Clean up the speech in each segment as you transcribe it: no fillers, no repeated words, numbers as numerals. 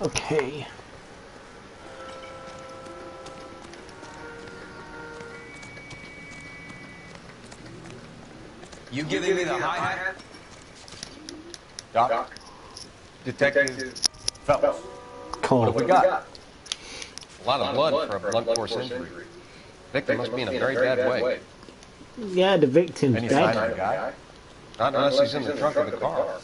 Okay. You giving me the hi-hat? Doc? Detective Phelps. Cool. What have we got? A lot of blood for a blunt force injury. Victim must be in a very bad way. Yeah, the victim's Any dead. sign of the guy? Not unless he's in the trunk of the car.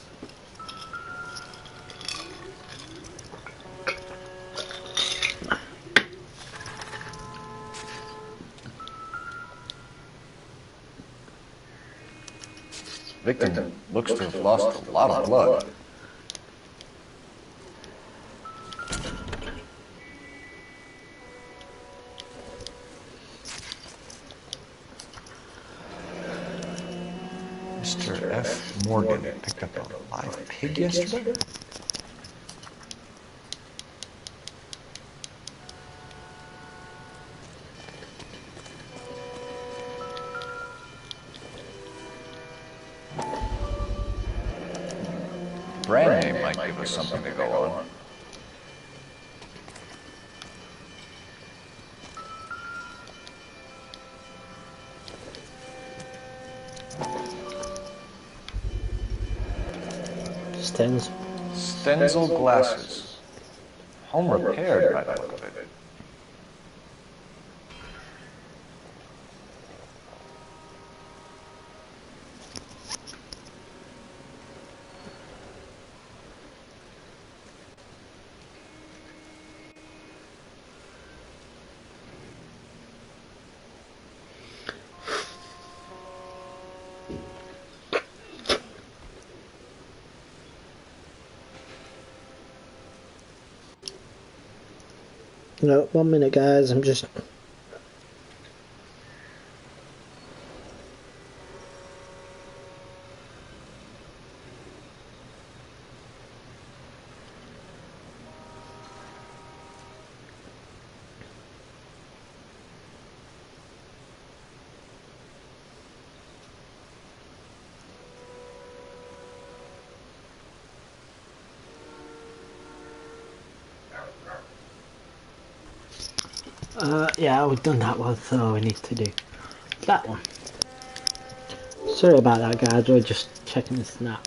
Victim looks to have lost a lot of blood. Mr. F. Morgan picked up a live pig yesterday? Brand name might give us something to go on. Stenzel glasses. Home repaired by the look of it. No, 1 minute, guys. I'm just. Yeah, we've done that one, so we need to do that one. Sorry about that, guys. We're just checking the snap.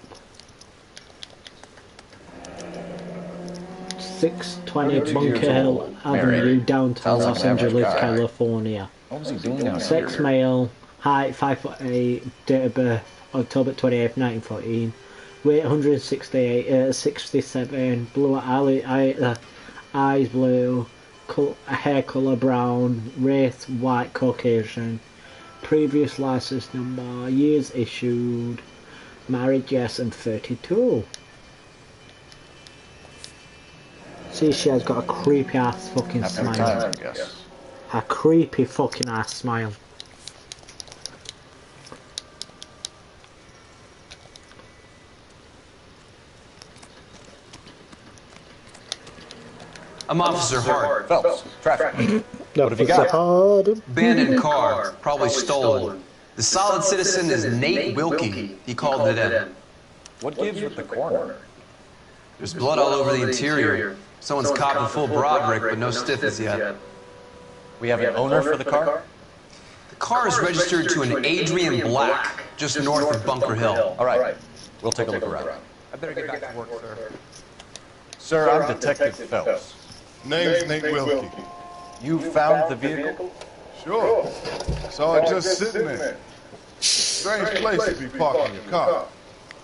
620 Bunker Hill Avenue, downtown Los Angeles, California. What was he doing out Sex here? male, height 5'8", date of birth October 28th, 1914. Weight 167, blue eyes blue, hair colour brown, race white Caucasian, previous license number, years issued, married yes, and 32. See, she has got a creepy ass fucking smile. Time, I guess. A creepy fucking ass smile. I'm Officer Hart. Phelps, traffic. What have you got? Abandoned car, probably stolen. The solid citizen is Nate Wilkie. He called it in. What gives with the coroner? There's blood all over the interior. Someone's copping full Broderick, but no stiffness yet. We have an owner for the car? The car is registered to an Adrian Black, just north of Bunker Hill. All right, we'll take a look around. I better get back to work, sir. Sir, I'm Detective Phelps. Name's Nate Wilkie. You found the vehicle? Sure. Saw it just sitting there. Strange place to be parking your car.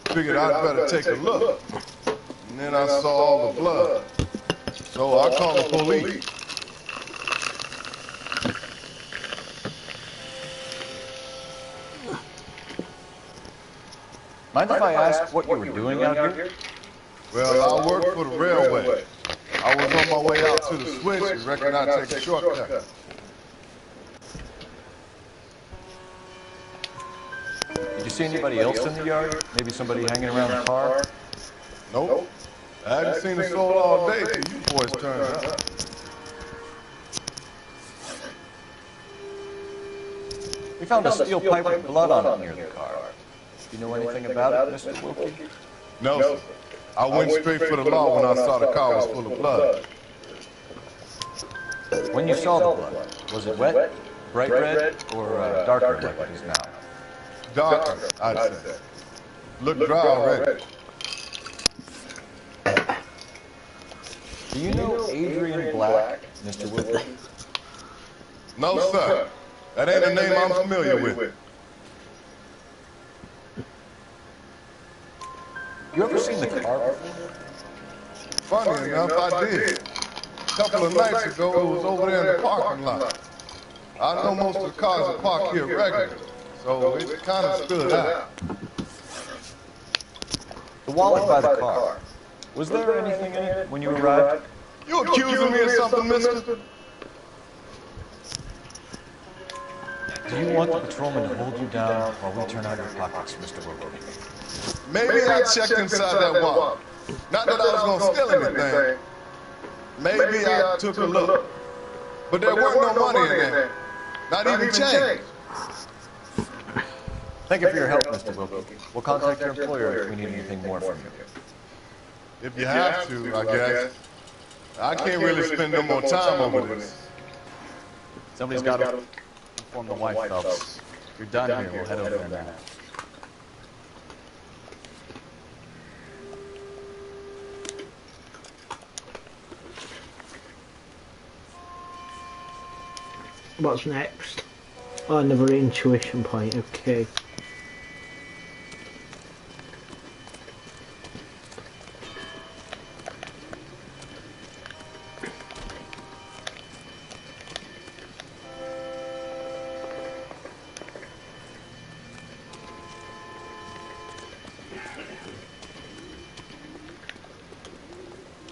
Figured I'd better take a look. And then I saw all the blood. So I called the police. Mind if I ask what you were doing out here? Well, I work for the railway. I was on my way out to the switch and reckoned I'd take a shortcut. Did you see anybody else in the yard? Maybe somebody hanging around the car? Nope. I hadn't seen a soul all day till you boys turned up. We found a steel pipe with blood on it near the car. Do you know anything about it, Mr. Wilkie? No, sir. I went straight for the law when I saw the car was full of blood. When you saw the blood, was it wet, bright red, or darker like it is now? Darker, I'd say. Looked dry already. Do you know Adrian Black, Mr. Wilkie? No, sir. That ain't a name I'm familiar with. You ever seen the car before? Funny enough, I did. A couple of nights ago, it was over there in the parking lot. I know most of the cars are parked here regularly, so it kind of stood out. The wallet by the car. Was there anything in it when you arrived? You accusing me of something, mister? Do you want the patrolman to hold you down while we turn out your pockets, Mr. Wilkie? Maybe I checked inside that wallet. Not that I was going to steal anything. Maybe I took a look. But there weren't no money in there. Not even change. Thank you for your help, Mr. Wilkie. We'll contact your employer if we need anything more from you. If you have to, I guess. I can't really spend no more time over this. Somebody's got to inform the wife, Phelps. If you're done here, we'll head over there now. What's next? Oh, another intuition point, okay.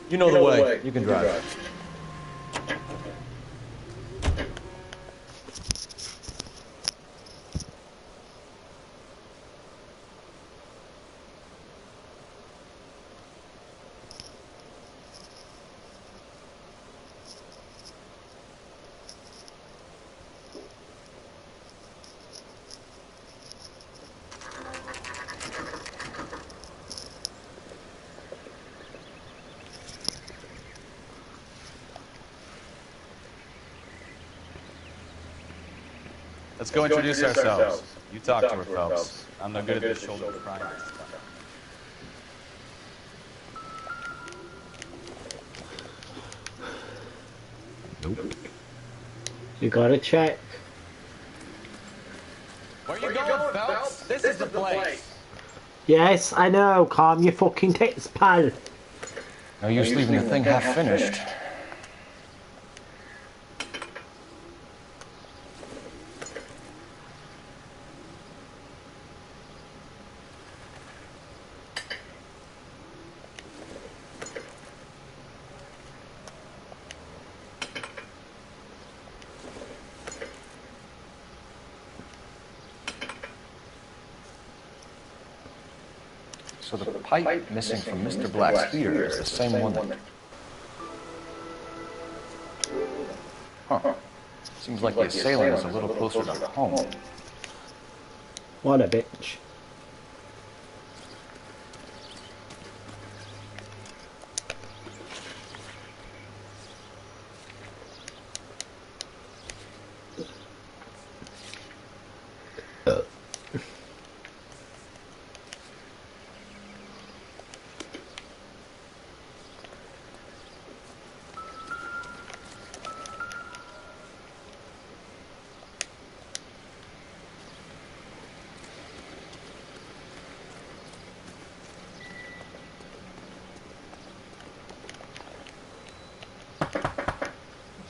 You know the way. You can drive. Let's go introduce ourselves. You talk to her, Phelps. I'm no good at this shoulder crying stuff. Nope. You gotta check. Where you going, Phelps? This is the place. Yes, I know. Calm your fucking tits, pal. No use leaving the thing half finished. So the pipe missing from Mr. Black's heater is the same one that... Huh. Seems like the assailant is a little closer to home. What a bitch.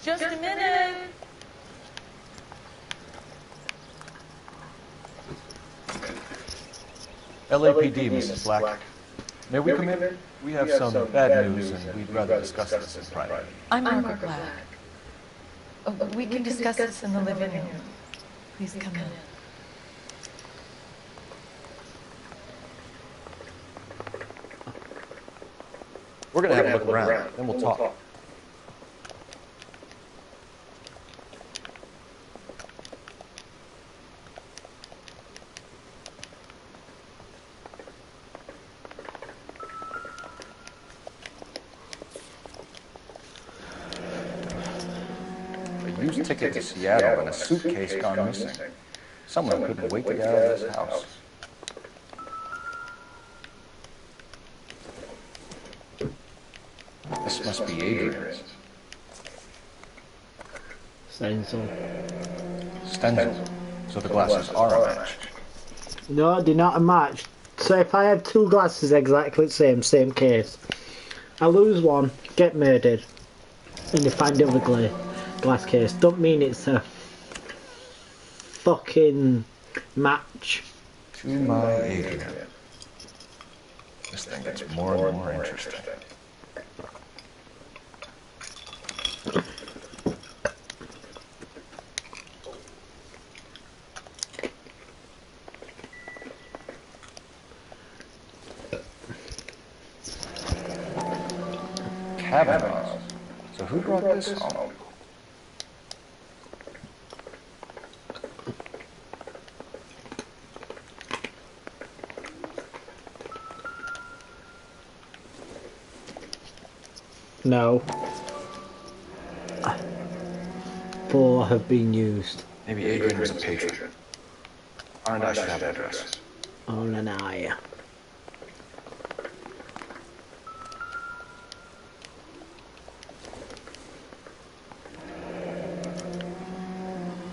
Just a minute. LAPD, Mrs. Black. May we come in? We have some bad news and we'd rather discuss this in private. I'm Margaret Black. Oh, we can discuss this in the living room. Please come in. We're gonna have a look around, then we'll talk. ticket to Seattle and a suitcase gone missing. Someone couldn't wait to get out of this house. This must be Adrian's. Stencil. Stencil. So the glasses are a match. No, they're not a match. So if I have two glasses exactly the same case, I lose one, get murdered, and they find the other glass case. Don't mean it's a fucking match. To my Adrian. This thing gets more and more interesting. Cavanaugh's. So who brought this home? No. 4 have been used. Maybe Adrian was a patron. R&I should have an address. On an eye.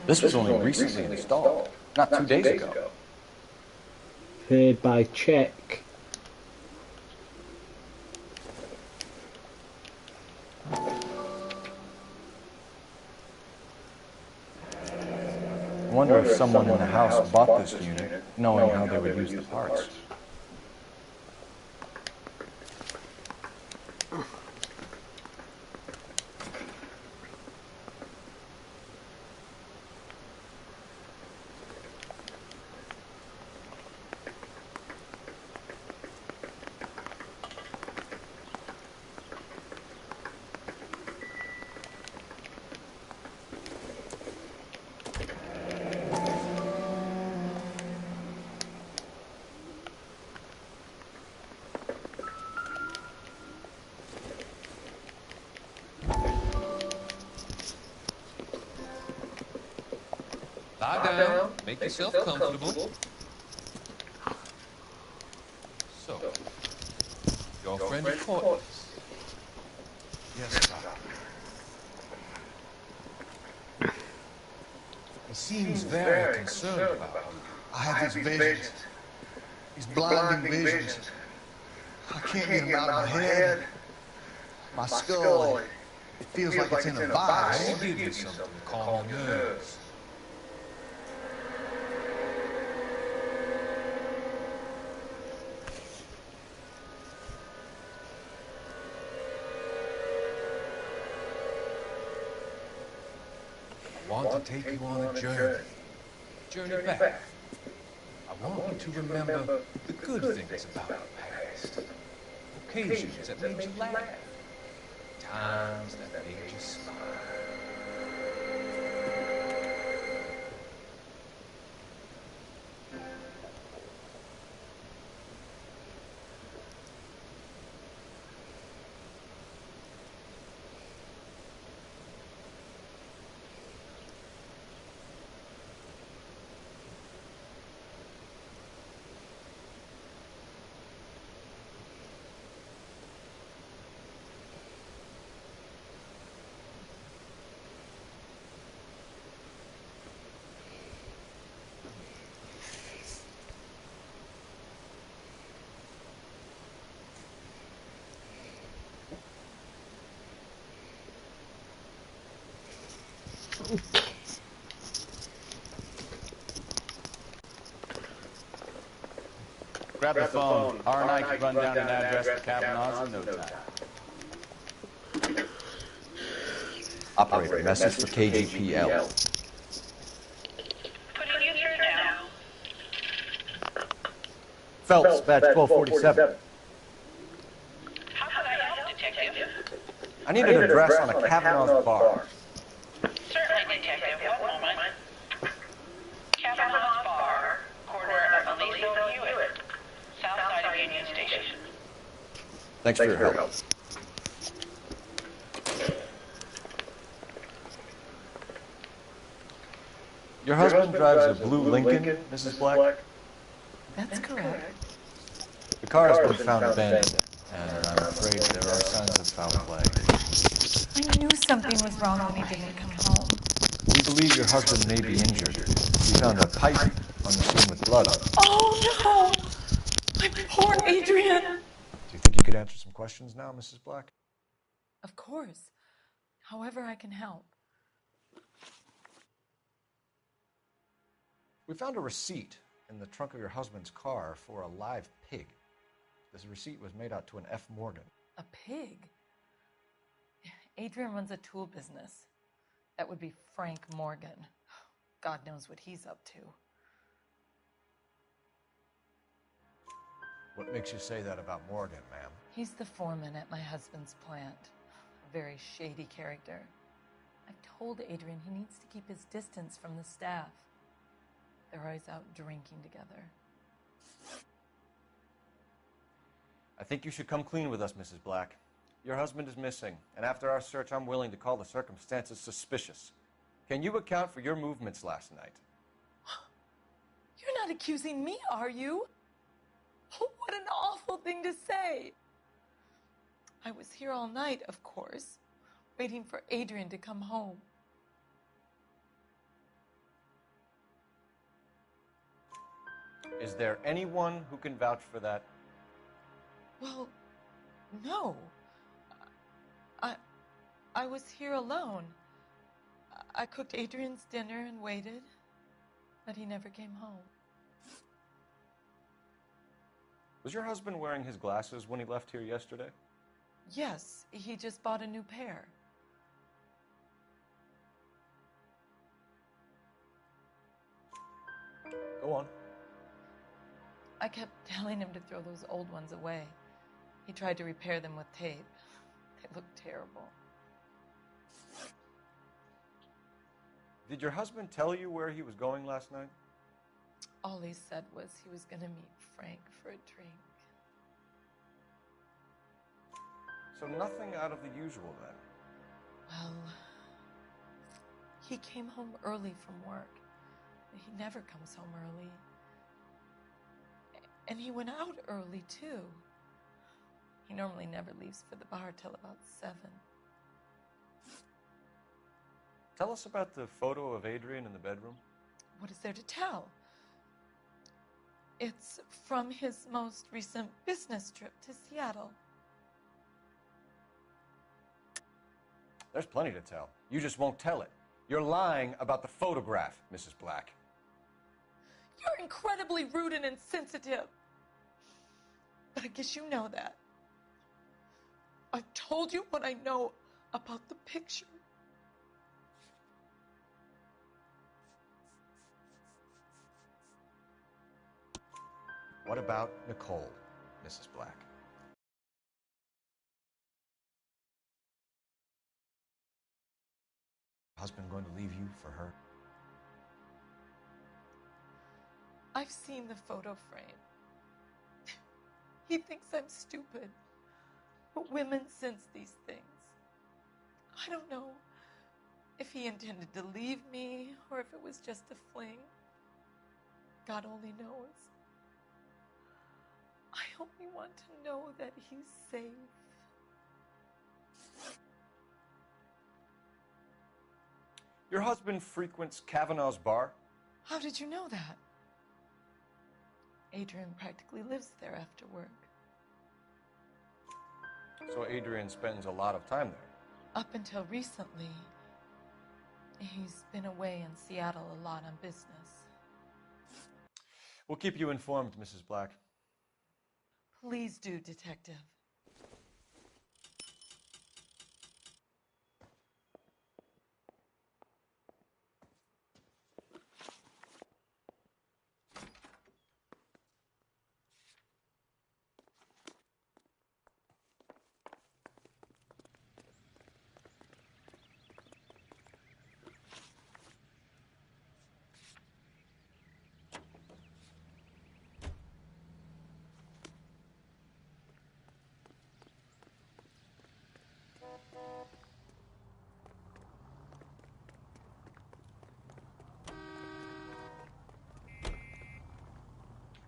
This was only recently installed, not 2 days ago. Paid by check. I wonder if someone in the house bought this unit, knowing how they would use the parts. Lie down, make yourself comfortable. So, your friend Courtney. Yes, Doc. He seems very concerned about you. I have these visions. These blinding visions. I can't get them out of my head. My skull, it feels like it's in a vice. I'll give you something to calm your nerves. I want to take you on a journey back. I want you to remember the good things about the past, occasions that made you laugh, times that made you smile. Grab the phone. R&I can run down an address to Kavanaugh's in no time. Operator, message for KGPL. Putting you through now. Phelps, batch 1247. How can I help, Detective? I need an address on a Kavanaugh's bar. Certainly, Detective. One moment. Kavanaugh's Bar, corner of Aliso and Hewitt, south side of Union Station. Thanks for your help. Your husband drives a blue Lincoln, Mrs. Black? That's correct. The car has been found abandoned, and I'm afraid there are signs of foul play. I knew something was wrong when he didn't come home. We believe your husband may be injured. We found a pipe on the scene with blood on it. Oh no! My poor Adrian! Do you think you could answer some questions now, Mrs. Black? Of course. However I can help. We found a receipt in the trunk of your husband's car for a live pig. This receipt was made out to an F. Morgan. A pig? Adrian runs a tool business. That would be Frank Morgan. God knows what he's up to. What makes you say that about Morgan, ma'am? He's the foreman at my husband's plant. A very shady character. I've told Adrian he needs to keep his distance from the staff. They're always out drinking together. I think you should come clean with us, Mrs. Black. Your husband is missing, and after our search, I'm willing to call the circumstances suspicious. Can you account for your movements last night? You're not accusing me, are you? What an awful thing to say. I was here all night, of course, waiting for Adrian to come home. Is there anyone who can vouch for that? Well, no. I was here alone. I cooked Adrian's dinner and waited, but he never came home. Was your husband wearing his glasses when he left here yesterday? Yes, he just bought a new pair. Go on. I kept telling him to throw those old ones away. He tried to repair them with tape. They looked terrible. Did your husband tell you where he was going last night? All he said was he was going to meet Frank for a drink. So nothing out of the usual then? Well, he came home early from work. He never comes home early. And he went out early, too. He normally never leaves for the bar till about 7. Tell us about the photo of Adrian in the bedroom. What is there to tell? It's from his most recent business trip to Seattle. There's plenty to tell. You just won't tell it. You're lying about the photograph, Mrs. Black. You're incredibly rude and insensitive. But I guess you know that. I've told you what I know about the picture. What about Nicole, Mrs. Black? Husband going to leave you for her? I've seen the photo frame. He thinks I'm stupid. But women sense these things. I don't know if he intended to leave me or if it was just a fling. God only knows. I only want to know that he's safe. Your husband frequents Kavanaugh's bar? How did you know that? Adrian practically lives there after work. So Adrian spends a lot of time there? Up until recently, he's been away in Seattle a lot on business. We'll keep you informed, Mrs. Black. Please do, Detective.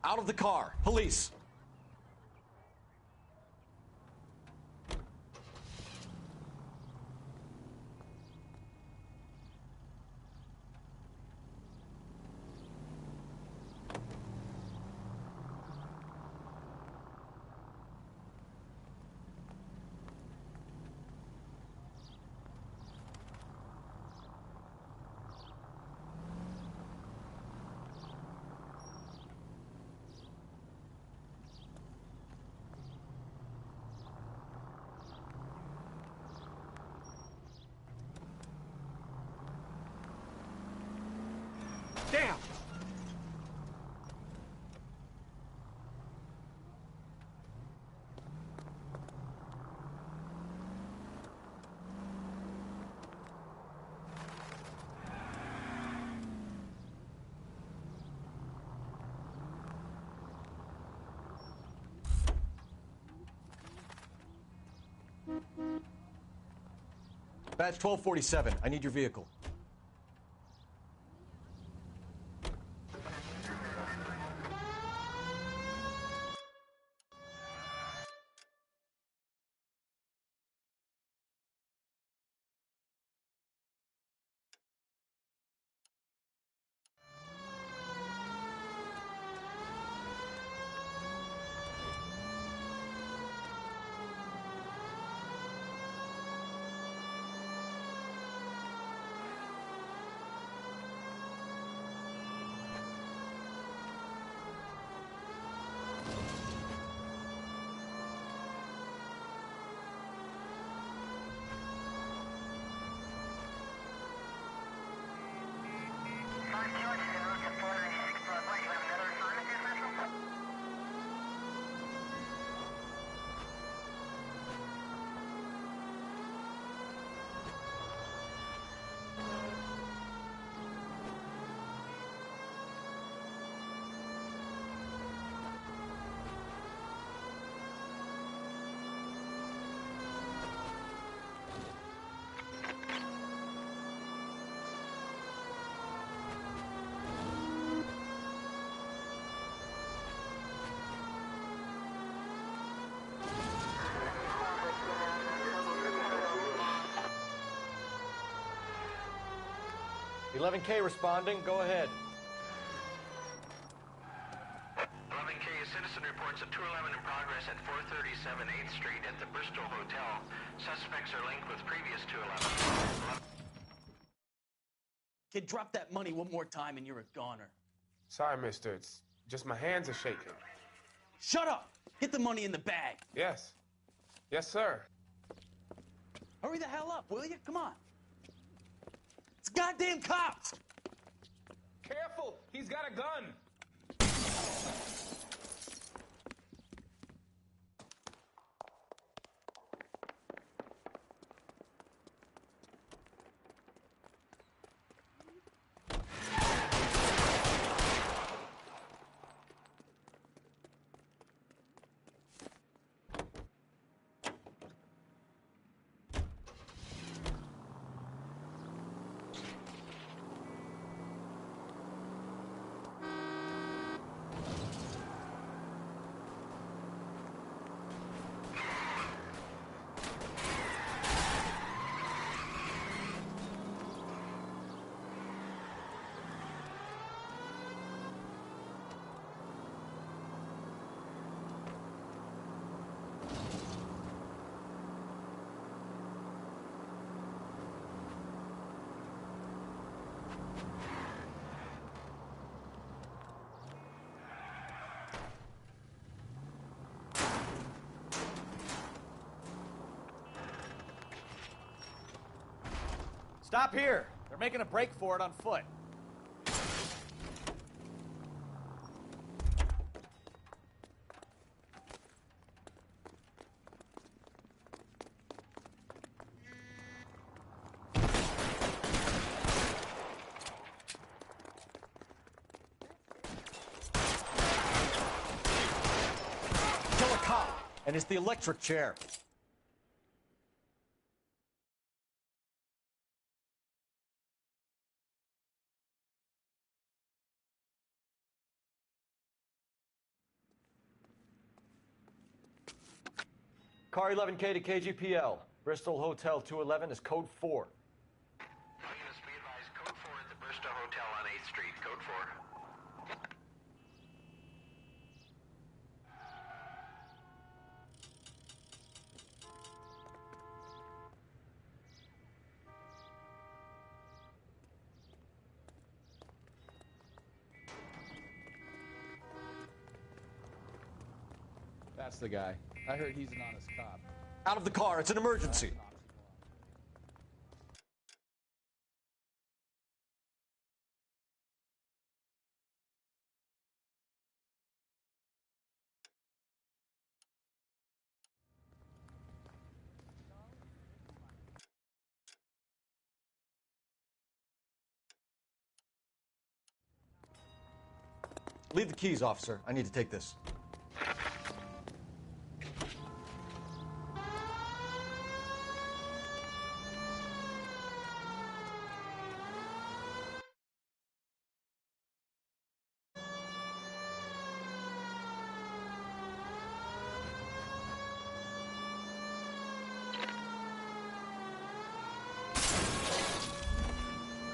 Out of the car. Police. Damn! Badge 1247. I need your vehicle. $11K responding. Go ahead. 11K, a citizen reports a 211 in progress at 437 8th Street at the Bristol Hotel. Suspects are linked with previous 211. Kid, drop that money one more time and you're a goner. Sorry, mister. It's just my hands are shaking. Shut up! Get the money in the bag. Yes. Yes, sir. Hurry the hell up, will you? Come on. It's goddamn cops! Careful! He's got a gun! Stop here. They're making a break for it on foot. Kill a cop, and it's the electric chair. Car 11K to KGPL. Bristol Hotel 211 is code 4. All units be advised, code 4 at the Bristow Hotel on 8th Street, code 4. That's the guy. I heard he's an honest cop. Out of the car, it's an emergency. Leave the keys, officer. I need to take this.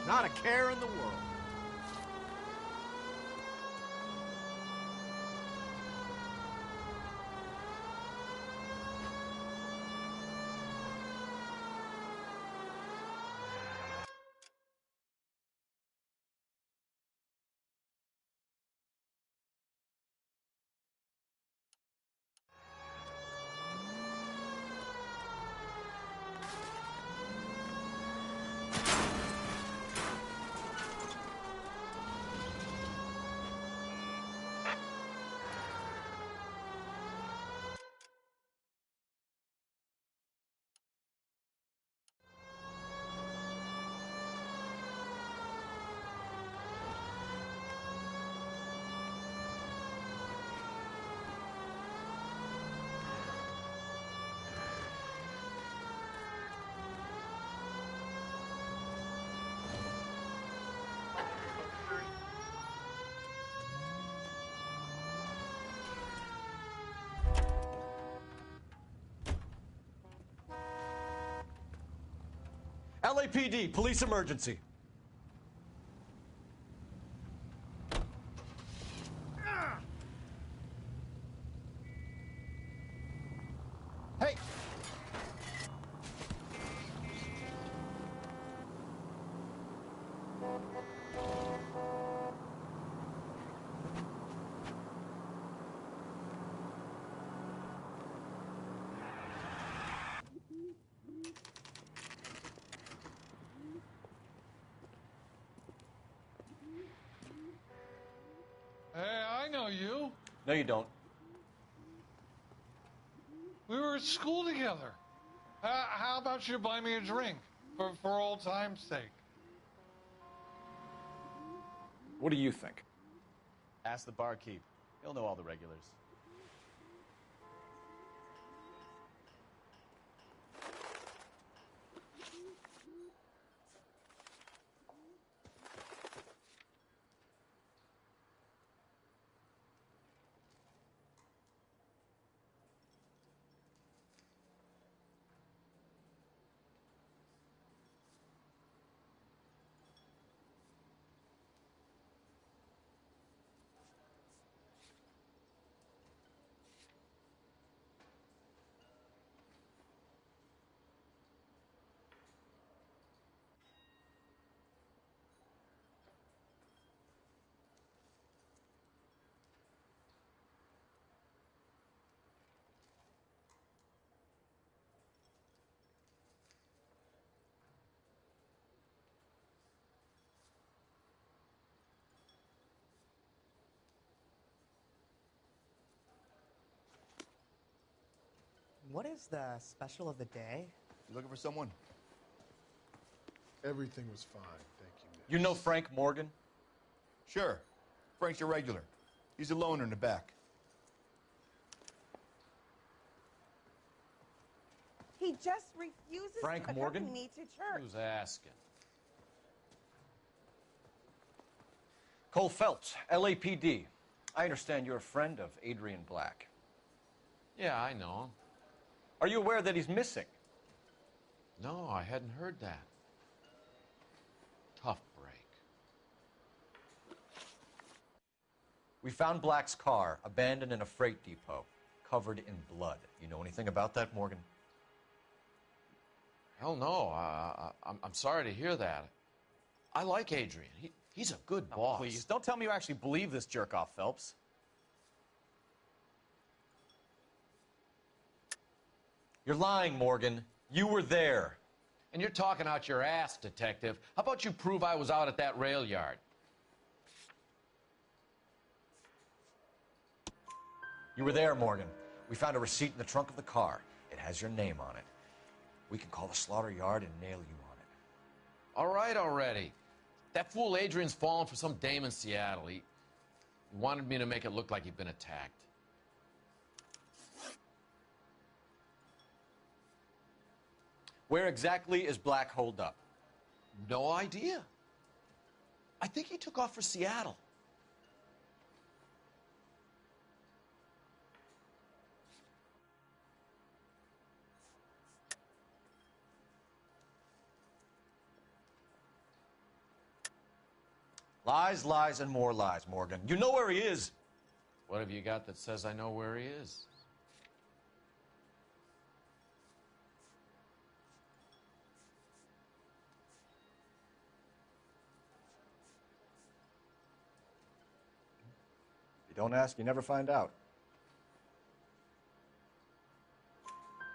Not a care in the world. LAPD, police emergency. Hey! Hey, I know you. No, you don't. We were at school together. How about you buy me a drink for old time's sake? What do you think? Ask the barkeep. He'll know all the regulars. What is the special of the day? You looking for someone? Everything was fine, thank you, miss. You know Frank Morgan? Sure. Frank's a regular. He's a loner in the back. He just refuses Frank to Morgan? accompany me to church. Who's asking? Cole Phelps, LAPD. I understand you're a friend of Adrian Black. Yeah, I know him. Are you aware that he's missing? No, I hadn't heard that. Tough break. We found Black's car, abandoned in a freight depot, covered in blood. You know anything about that, Morgan? Hell no. I'm sorry to hear that. I like Adrian. He's a good boss. Please, don't tell me you actually believe this jerk-off, Phelps. You're lying, Morgan. You were there. And you're talking out your ass, detective. How about you prove I was out at that rail yard? You were there, Morgan. We found a receipt in the trunk of the car. It has your name on it. We can call the slaughter yard and nail you on it. All right already. That fool Adrian's fallen for some dame in Seattle. He wanted me to make it look like he'd been attacked. Where exactly is Black holed up? No idea. I think he took off for Seattle. Lies, lies, and more lies, Morgan. You know where he is. What have you got that says I know where he is? You don't ask, you never find out.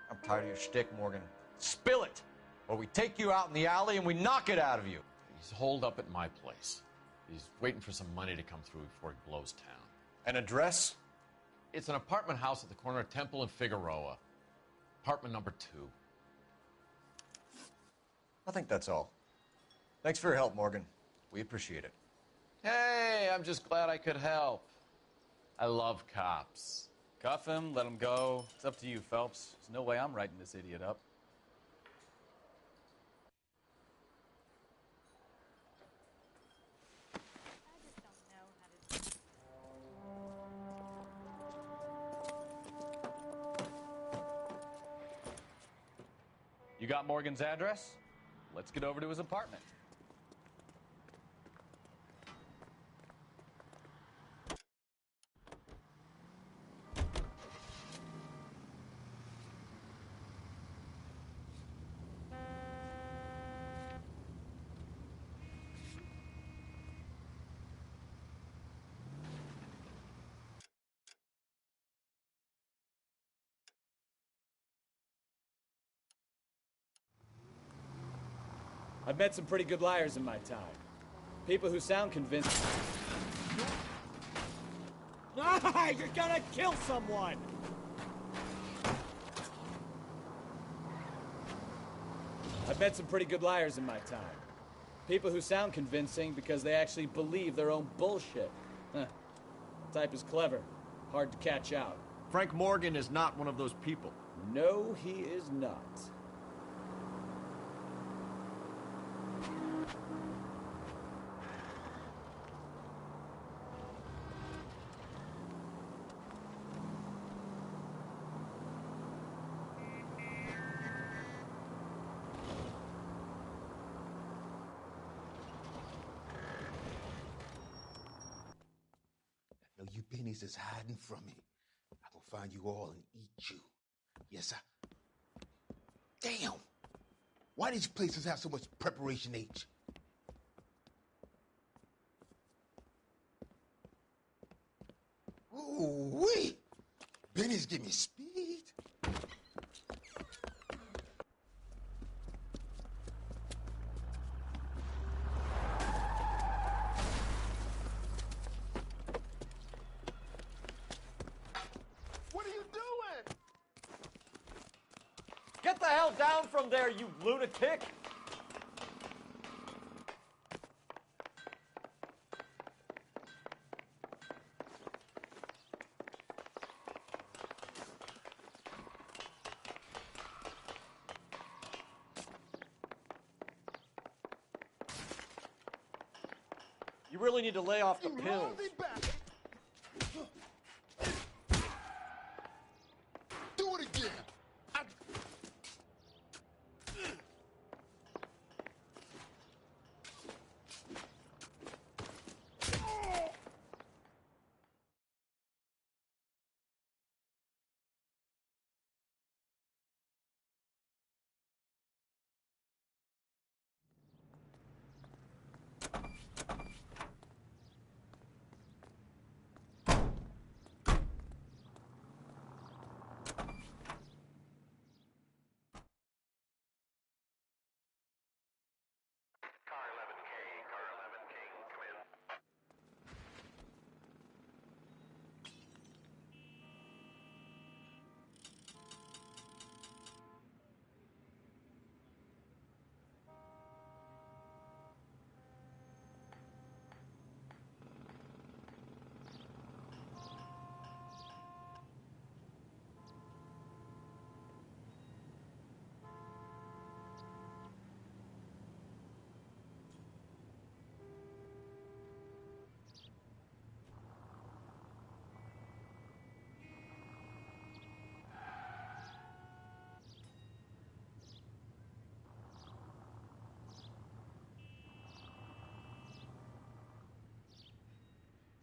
I'm tired of your shtick, Morgan. Spill it, or we take you out in the alley and we knock it out of you. He's holed up at my place. He's waiting for some money to come through before he blows town. An address? It's an apartment house at the corner of Temple and Figueroa. Apartment number 2. I think that's all. Thanks for your help, Morgan. We appreciate it. Hey, I'm just glad I could help. I love cops. Cuff him, let him go. It's up to you, Phelps. There's no way I'm writing this idiot up. You got Morgan's address? Let's get over to his apartment. I've met some pretty good liars in my time. People who sound convincing. Ah, you're gonna kill someone! I've met some pretty good liars in my time. People who sound convincing because they actually believe their own bullshit. Huh. The type is clever, hard to catch out. Frank Morgan is not one of those people. No, he is not. Know you pennies is hiding from me. I'm gonna find you all and eat you. Yes, sir. Damn! Why these places have so much preparation H? Ooh-wee! Benny's give me speed. What are you doing? Get the hell down from there, you lunatic! You really need to lay off the pills. Do it again.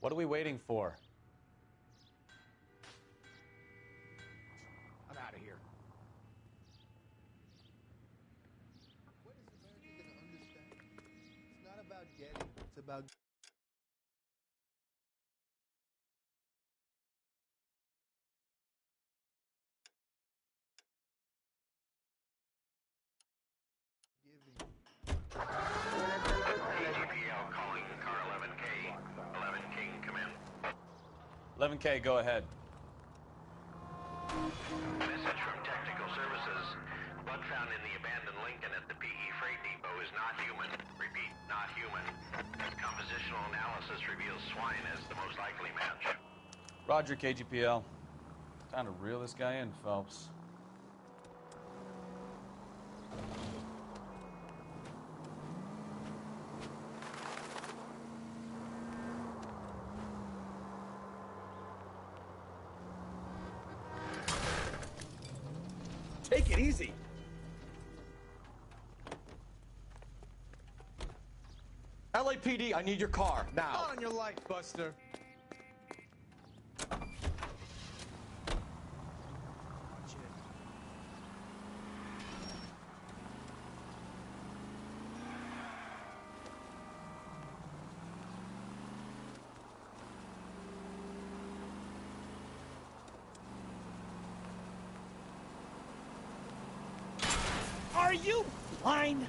What are we waiting for? I'm out of here. It's not about getting, it's about giving. AGPL calling car 11K. 11K, come in. 11K, go ahead. Message from Technical Services. Blood found in the abandoned Lincoln at the PE freight depot is not human. Repeat, not human. Compositional analysis reveals swine as the most likely match. Roger, KGPL. Time to reel this guy in, Phelps. Take it easy. LAPD, I need your car, now. Not on your life, Buster. Are you blind?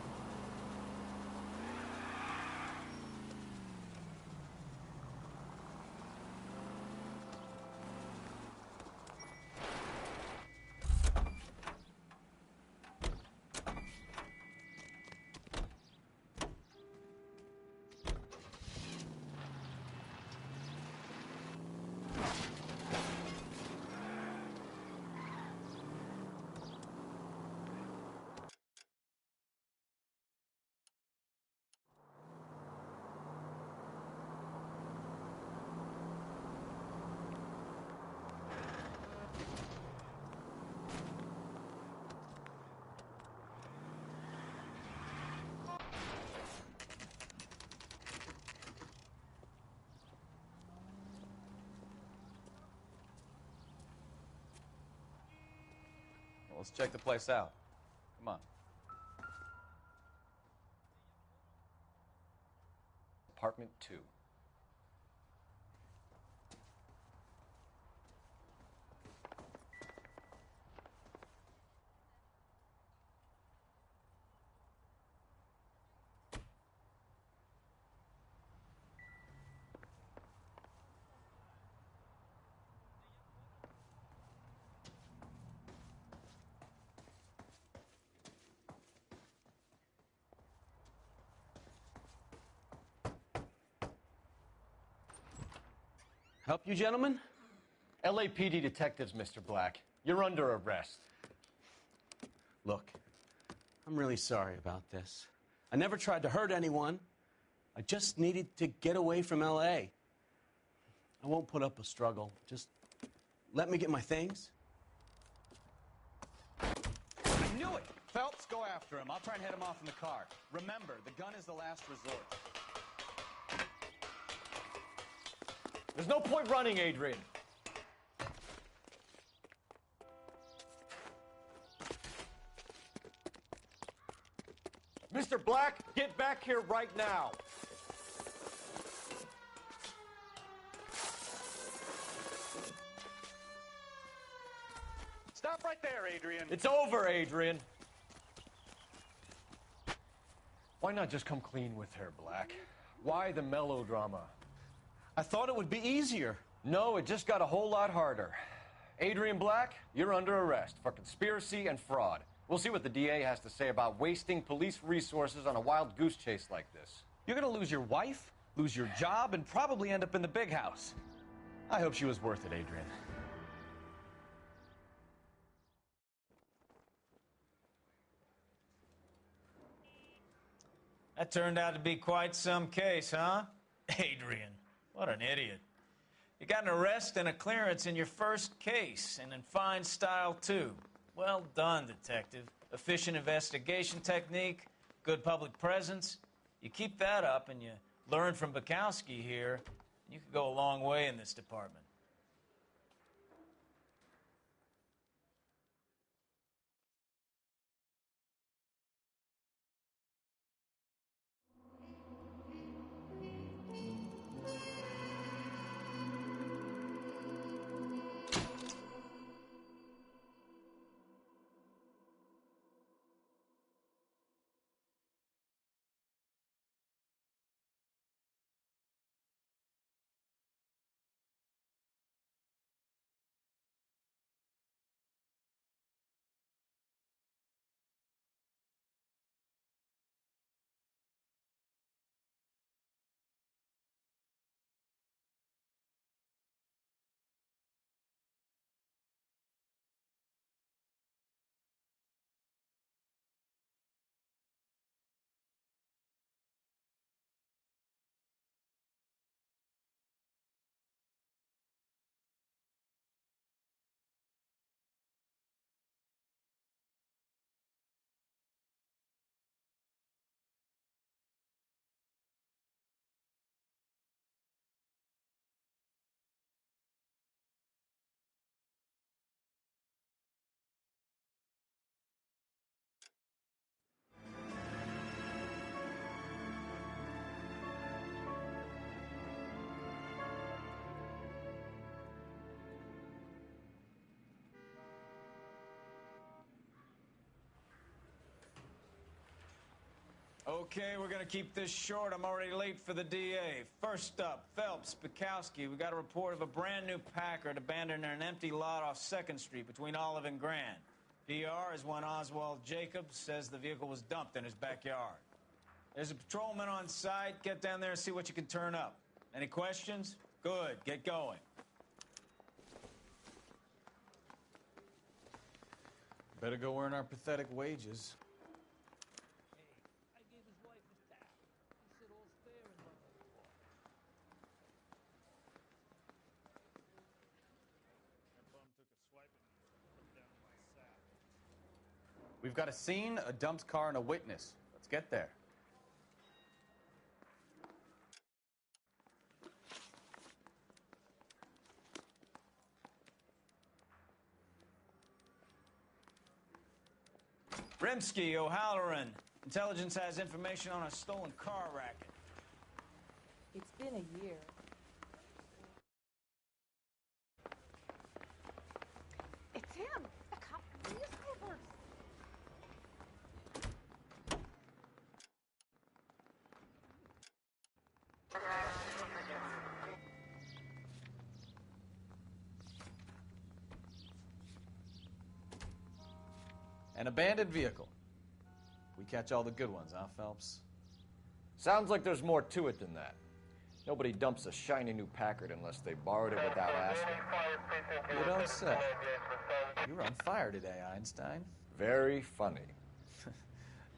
Well, let's check the place out. Come on. Apartment 2. Help you, gentlemen? LAPD detectives, Mr. Black. You're under arrest. Look, I'm really sorry about this. I never tried to hurt anyone. I just needed to get away from L.A. I won't put up a struggle. Just let me get my things. I knew it! Phelps, go after him. I'll try and head him off in the car. Remember, the gun is the last resort. There's no point running, Adrian. Mr. Black, get back here right now. Stop right there, Adrian. It's over, Adrian. Why not just come clean with her, Black? Why the melodrama? I thought it would be easier. No, it just got a whole lot harder. Adrian Black, you're under arrest for conspiracy and fraud. We'll see what the DA has to say about wasting police resources on a wild goose chase like this. You're gonna lose your wife, lose your job, and probably end up in the big house. I hope she was worth it, Adrian. That turned out to be quite some case, huh? Adrian, what an idiot. You got an arrest and a clearance in your first case, and in fine style, too. Well done, detective. Efficient investigation technique, good public presence. You keep that up and you learn from Bukowski here, and you could go a long way in this department. Okay, we're gonna keep this short. I'm already late for the DA. First up, Phelps, Bukowski. We got a report of a brand new Packard abandoned in an empty lot off 2nd Street between Olive and Grand. PR is one Oswald Jacobs says the vehicle was dumped in his backyard. There's a patrolman on site. Get down there and see what you can turn up. Any questions? Good, get going. Better go earn our pathetic wages. We've got a scene, a dumped car, and a witness. Let's get there. Rimsky, O'Halloran. Intelligence has information on a stolen car racket. It's been a year. It's him! The cop from the newspapers! An abandoned vehicle. We catch all the good ones, huh, Phelps? Sounds like there's more to it than that. Nobody dumps a shiny new Packard unless they borrowed it without asking. You don't say. You were on fire today, Einstein. Very funny.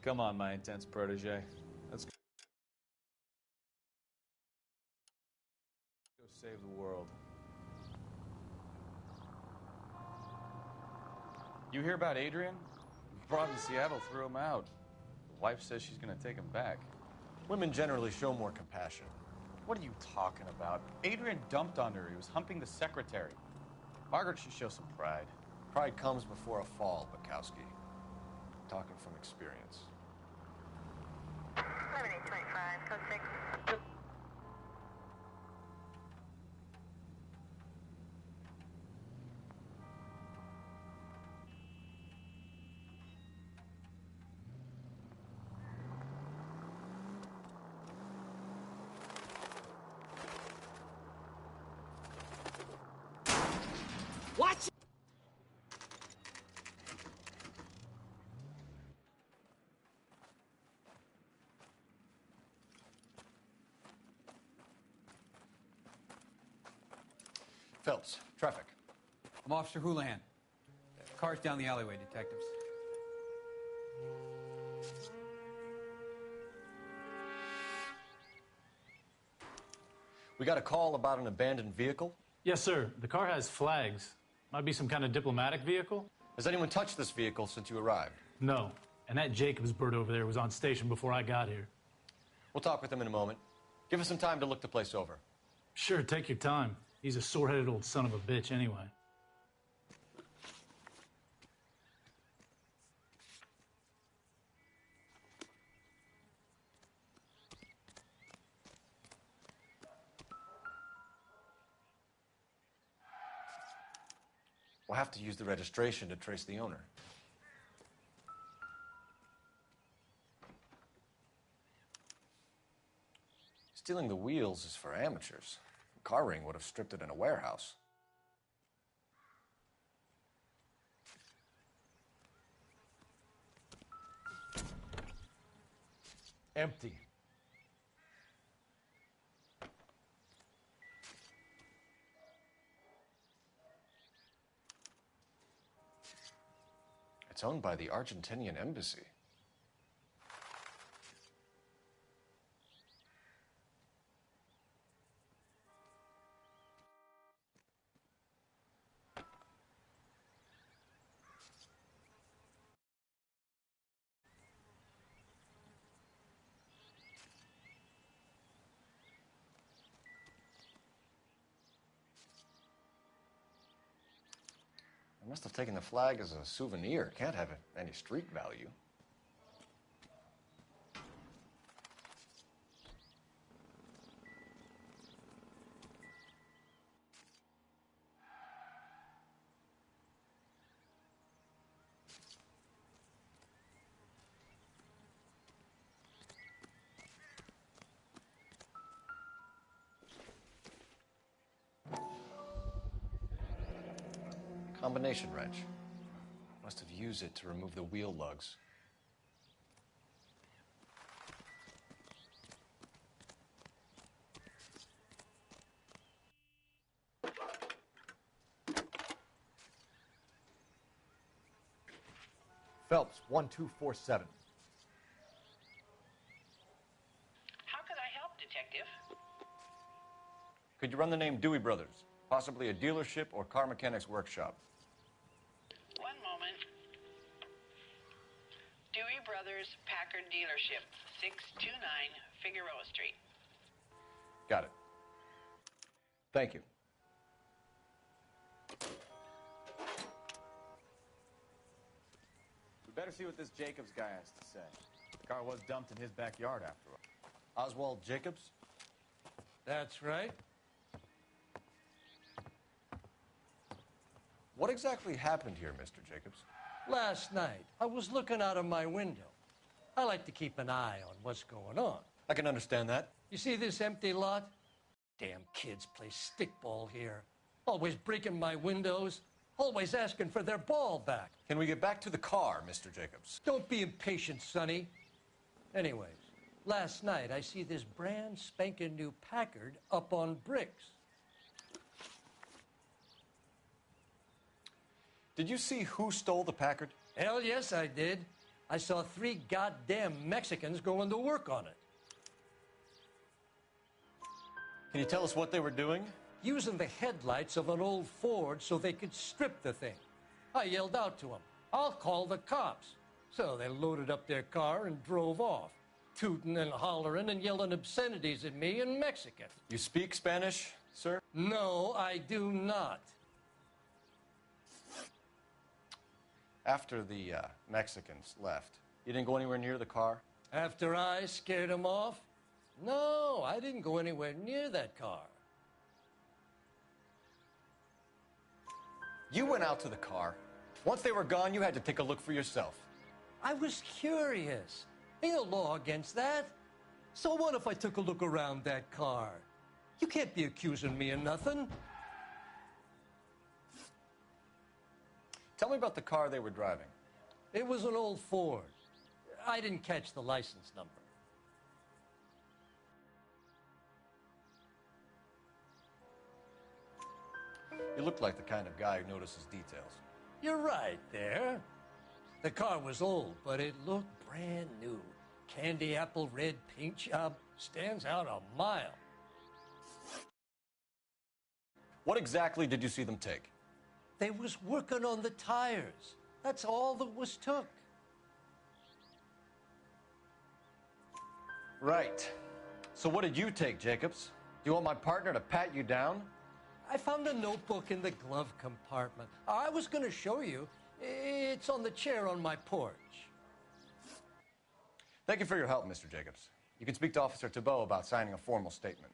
Come on, my intense protege. Let's go save the world. You hear about Adrian? Brought him to Seattle, threw him out. The wife says she's going to take him back. Women generally show more compassion. What are you talking about? Adrian dumped on her. He was humping the secretary. Margaret should show some pride. Pride comes before a fall, Bukowski. Talking from experience. 7825, code 6. Watch it! Phelps, traffic. I'm Officer Houlihan. Car's down the alleyway, detectives. We got a call about an abandoned vehicle? Yes, sir. The car has flags. Might be some kind of diplomatic vehicle. Has anyone touched this vehicle since you arrived? No. And that Jacobs bird over there was on station before I got here. We'll talk with him in a moment. Give us some time to look the place over. Sure, take your time. He's a sore-headed old son of a bitch anyway. We'll have to use the registration to trace the owner. Stealing the wheels is for amateurs. Car ring would have stripped it in a warehouse. Empty. It's owned by the Argentinian embassy. I must have taken the flag as a souvenir. Can't have any street value. Combination wrench. Must have used it to remove the wheel lugs. Phelps, 1247. How could I help, Detective? Could you run the name Dewey Brothers? Possibly a dealership or car mechanics workshop. One moment. Dewey Brothers Packard Dealership, 629 Figueroa Street. Got it. Thank you. We better see what this Jacobs guy has to say. The car was dumped in his backyard after all. Oswald Jacobs? That's right. What exactly happened here, Mr. Jacobs? Last night, I was looking out of my window. I like to keep an eye on what's going on. I can understand that. You see this empty lot? Damn kids play stickball here. Always breaking my windows. Always asking for their ball back. Can we get back to the car, Mr. Jacobs? Don't be impatient, Sonny. Anyways, last night I see this brand spanking new Packard up on bricks. Did you see who stole the Packard? Hell yes, I did. I saw 3 goddamn Mexicans going to work on it. Can you tell us what they were doing? Using the headlights of an old Ford so they could strip the thing. I yelled out to them, "I'll call the cops." So they loaded up their car and drove off, tooting and hollering and yelling obscenities at me in Mexican. You speak Spanish, sir? No, I do not. After the Mexicans left, you didn't go anywhere near the car? After I scared them off? No, I didn't go anywhere near that car. You went out to the car. Once they were gone, you had to take a look for yourself. I was curious. Ain't no law against that. So what if I took a look around that car? You can't be accusing me of nothing. Tell me about the car they were driving. It was an old Ford. I didn't catch the license number. You look like the kind of guy who notices details. You're right there. The car was old, but it looked brand new. Candy apple red paint job stands out a mile. What exactly did you see them take? They was working on the tires. That's all that was took. Right. So what did you take, Jacobs? you want my partner to pat you down? I found a notebook in the glove compartment. I was going to show you. It's on the chair on my porch. Thank you for your help, Mr. Jacobs. You can speak to Officer Thibault about signing a formal statement.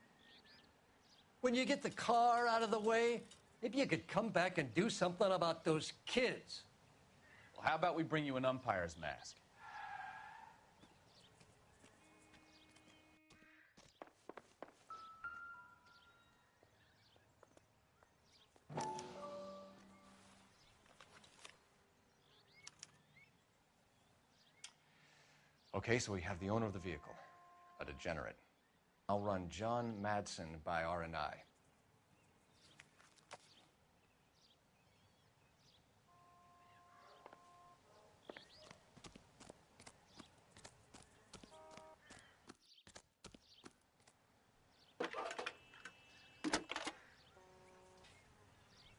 When you get the car out of the way, maybe you could come back and do something about those kids. Well, how about we bring you an umpire's mask? Okay, so we have the owner of the vehicle, a degenerate. I'll run John Madsen by R&I.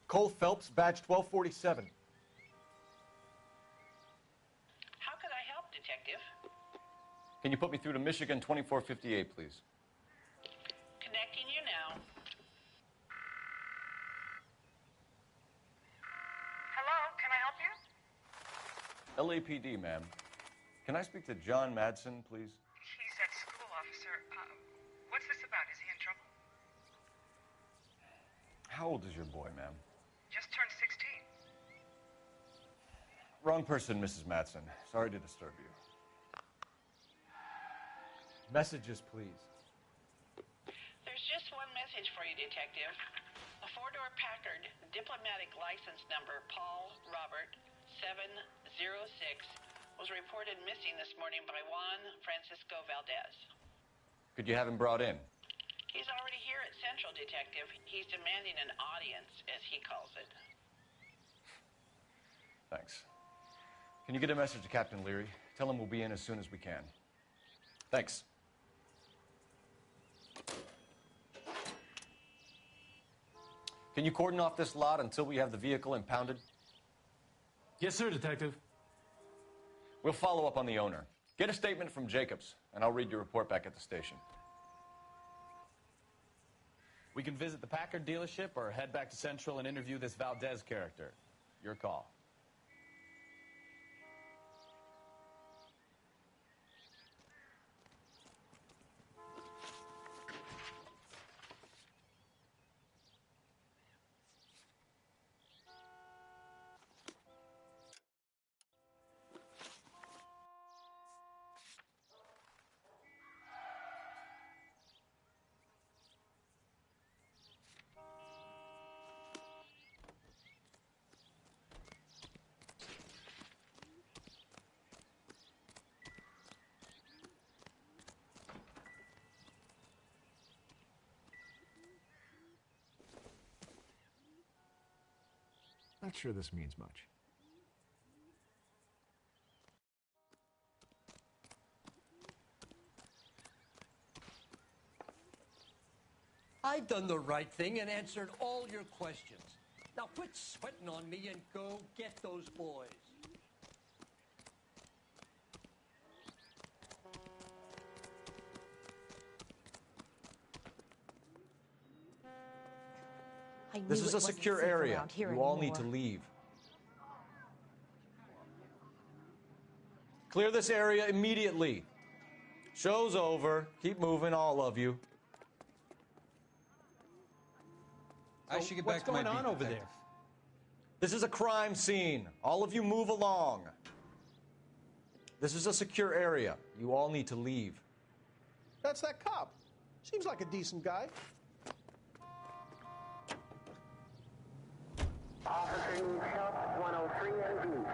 Cole Phelps, badge 1247. How could I help, Detective? Can you put me through to Michigan 2458, please? Connecting you now. Hello, can I help you? LAPD, ma'am. Can I speak to John Madsen, please? He's at school, officer. What's this about? Is he in trouble? How old is your boy, ma'am? Just turned 16. Wrong person, Mrs. Madsen. Sorry to disturb you. Messages, please. There's just one message for you, Detective. A four-door Packard, diplomatic license number Paul Robert 706, was reported missing this morning by Juan Francisco Valdez. Could you have him brought in? He's already here at Central, Detective. He's demanding an audience, as he calls it. Thanks. Can you get a message to Captain Leary? Tell him we'll be in as soon as we can. Thanks. Can you cordon off this lot until we have the vehicle impounded? Yes, sir, Detective. We'll follow up on the owner. Get a statement from Jacobs, and I'll read your report back at the station. We can visit the Packard dealership or head back to Central and interview this Valdez character. Your call. Not sure this means much. I done the right thing and answered all your questions. Now quit sweating on me and go get those boys. This is a secure area. You all need to leave. Clear this area immediately. Show's over. Keep moving, all of you. I should get back to my beat, What's going on over Detective. there? This is a crime scene. All of you move along. This is a secure area. You all need to leave. That's that cop. Seems like a decent guy. Officer needs help, 103 and B.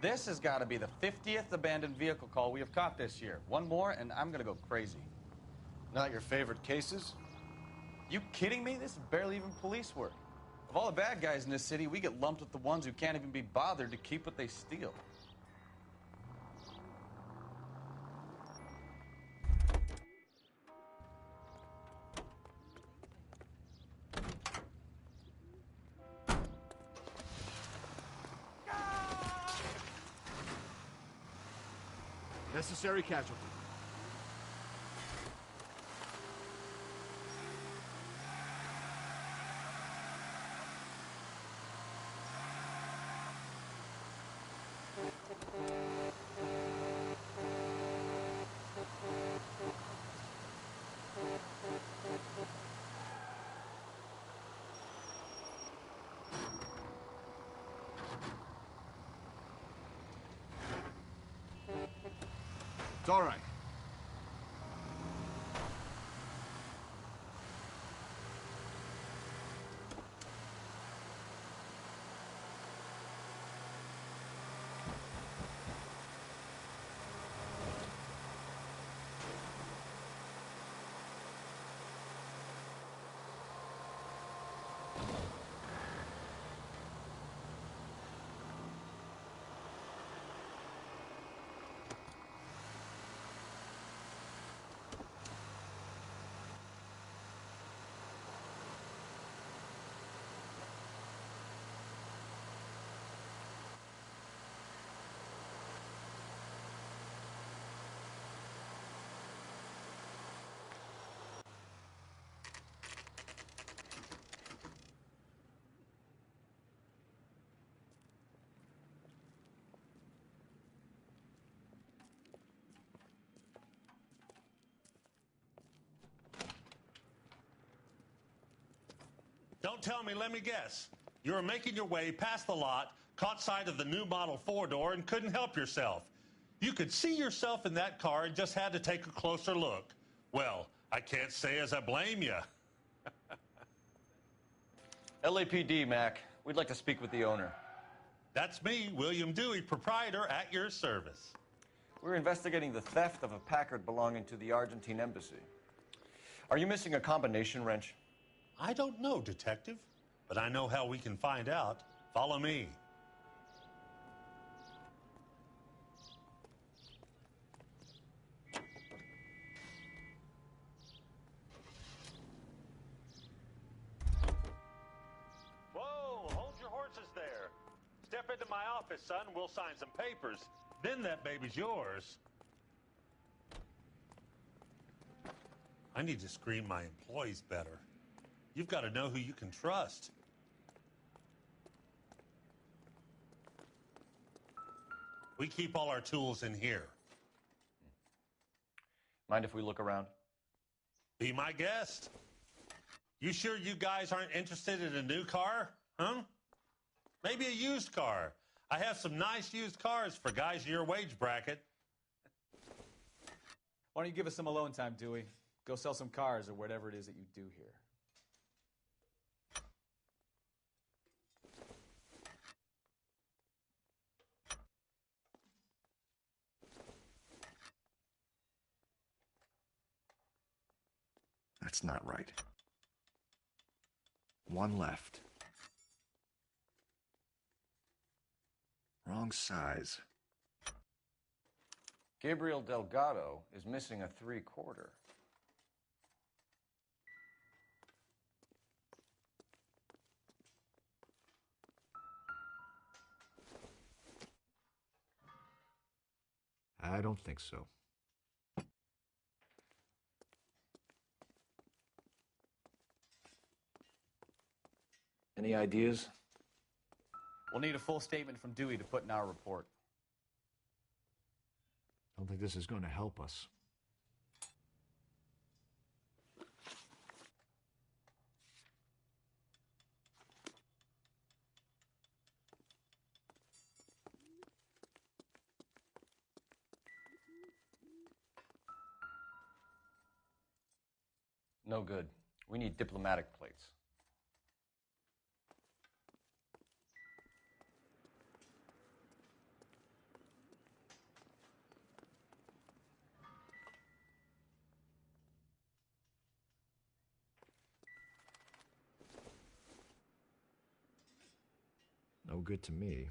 This has got to be the 50th abandoned vehicle call we have caught this year. One more, and I'm going to go crazy. Not your favorite cases? You kidding me? This is barely even police work. Of all the bad guys in this city, we get lumped with the ones who can't even be bothered to keep what they steal. Necessary casualty. It's all right. Don't tell me, let me guess. You were making your way past the lot, caught sight of the new model four-door, and couldn't help yourself. You could see yourself in that car and just had to take a closer look. Well, I can't say as I blame you. LAPD, Mac. We'd like to speak with the owner. That's me, William Dewey, proprietor, at your service. We're investigating the theft of a Packard belonging to the Argentine embassy. Are you missing a combination wrench? I don't know, Detective, but I know how we can find out. Follow me. Whoa, hold your horses there. Step into my office, son. We'll sign some papers. Then that baby's yours. I need to screen my employees better. You've got to know who you can trust. We keep all our tools in here. Mind if we look around? Be my guest. You sure you guys aren't interested in a new car? Huh? Maybe a used car. I have some nice used cars for guys in your wage bracket. Why don't you give us some alone time, Dewey? Go sell some cars or whatever it is that you do here. That's not right. One left. Wrong size. Gabriel Delgado is missing a 3/4. I don't think so. Any ideas? We'll need a full statement from Dewey to put in our report. I don't think this is going to help us. No good. We need diplomatic plates. No good to me.